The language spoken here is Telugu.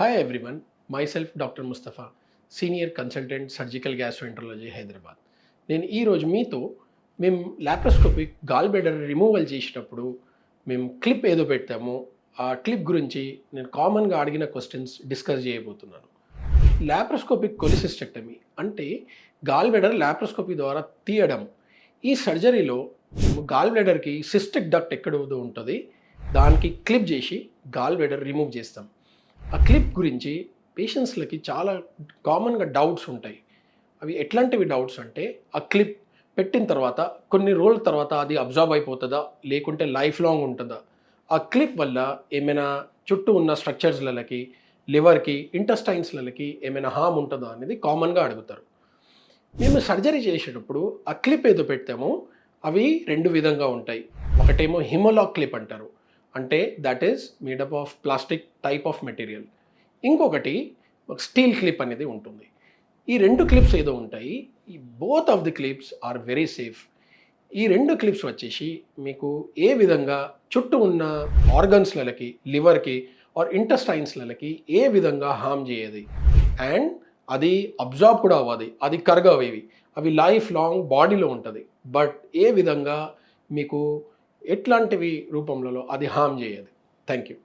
Hi everyone, myself Dr. Mustafa, senior consultant surgical gastroenterology Hyderabad. నేను ఈరోజు మీతో మేము లాప్రోస్కోపిక్ గాల్ బ్లాడర్ రిమూవల్ చేసినప్పుడు మేము క్లిప్ ఏదో పెట్టామో ఆ క్లిప్ గురించి నేను కామన్గా అడిగిన క్వశ్చన్స్ డిస్కస్ చేయబోతున్నాను. లాప్రోస్కోపిక్ కొలిసిస్టెక్టమీ అంటే గాల్ బ్లాడర్ లాప్రోస్కోపీ ద్వారా తీయడం. ఈ సర్జరీలో గాల్ బ్లాడర్కి సిస్టిక్ డక్ట్ ఎక్కడ ఉంటుంది దానికి క్లిప్ చేసి గాల్ బ్లాడర్ రిమూవ్ చేస్తాం. ఆ క్లిప్ గురించి పేషెంట్స్లకి చాలా కామన్గా డౌట్స్ ఉంటాయి. అవి ఎట్లాంటివి డౌట్స్ అంటే, ఆ క్లిప్ పెట్టిన తర్వాత కొన్ని రోజుల తర్వాత అది అబ్జార్బ్ అయిపోతుందా, లేకుంటే లైఫ్ లాంగ్ ఉంటుందా, ఆ క్లిప్ వల్ల ఏమైనా చుట్టూ ఉన్న స్ట్రక్చర్స్లకి, లివర్కి, ఇంటెస్టైన్స్లకి ఏమైనా హామ్ ఉంటుందా అనేది కామన్గా అడుగుతారు. మేము సర్జరీ చేసేటప్పుడు ఆ క్లిప్ ఏదో పెడతామో అవి రెండు విధంగా ఉంటాయి. ఒకటేమో హిమోలాక్ క్లిప్ అంటారు, అంటే that is made up of plastic type of material. ఇంకొకటి ఒక స్టీల్ క్లిప్ అనేది ఉంటుంది. ఈ రెండు క్లిప్స్ ఏదో ఉంటాయి. ఈ both of the clips are very safe. ఈ రెండు క్లిప్స్ వచ్చేసి మీకు ఏ విధంగా చుట్టూ ఉన్న ఆర్గన్స్లకి, లివర్కి ఆర్ ఇంటెస్టైన్స్లకి ఏ విధంగా హామ్ చేయదు, అండ్ అది అబ్జార్బ్ కూడా అవ్వదు, అది కరగవేవి, అవి లైఫ్ లాంగ్ బాడీలో ఉంటుంది. బట్ ఏ విధంగా మీకు ఎట్లాంటివి రూపంలో అది హామ్ చేయదు. Thank you.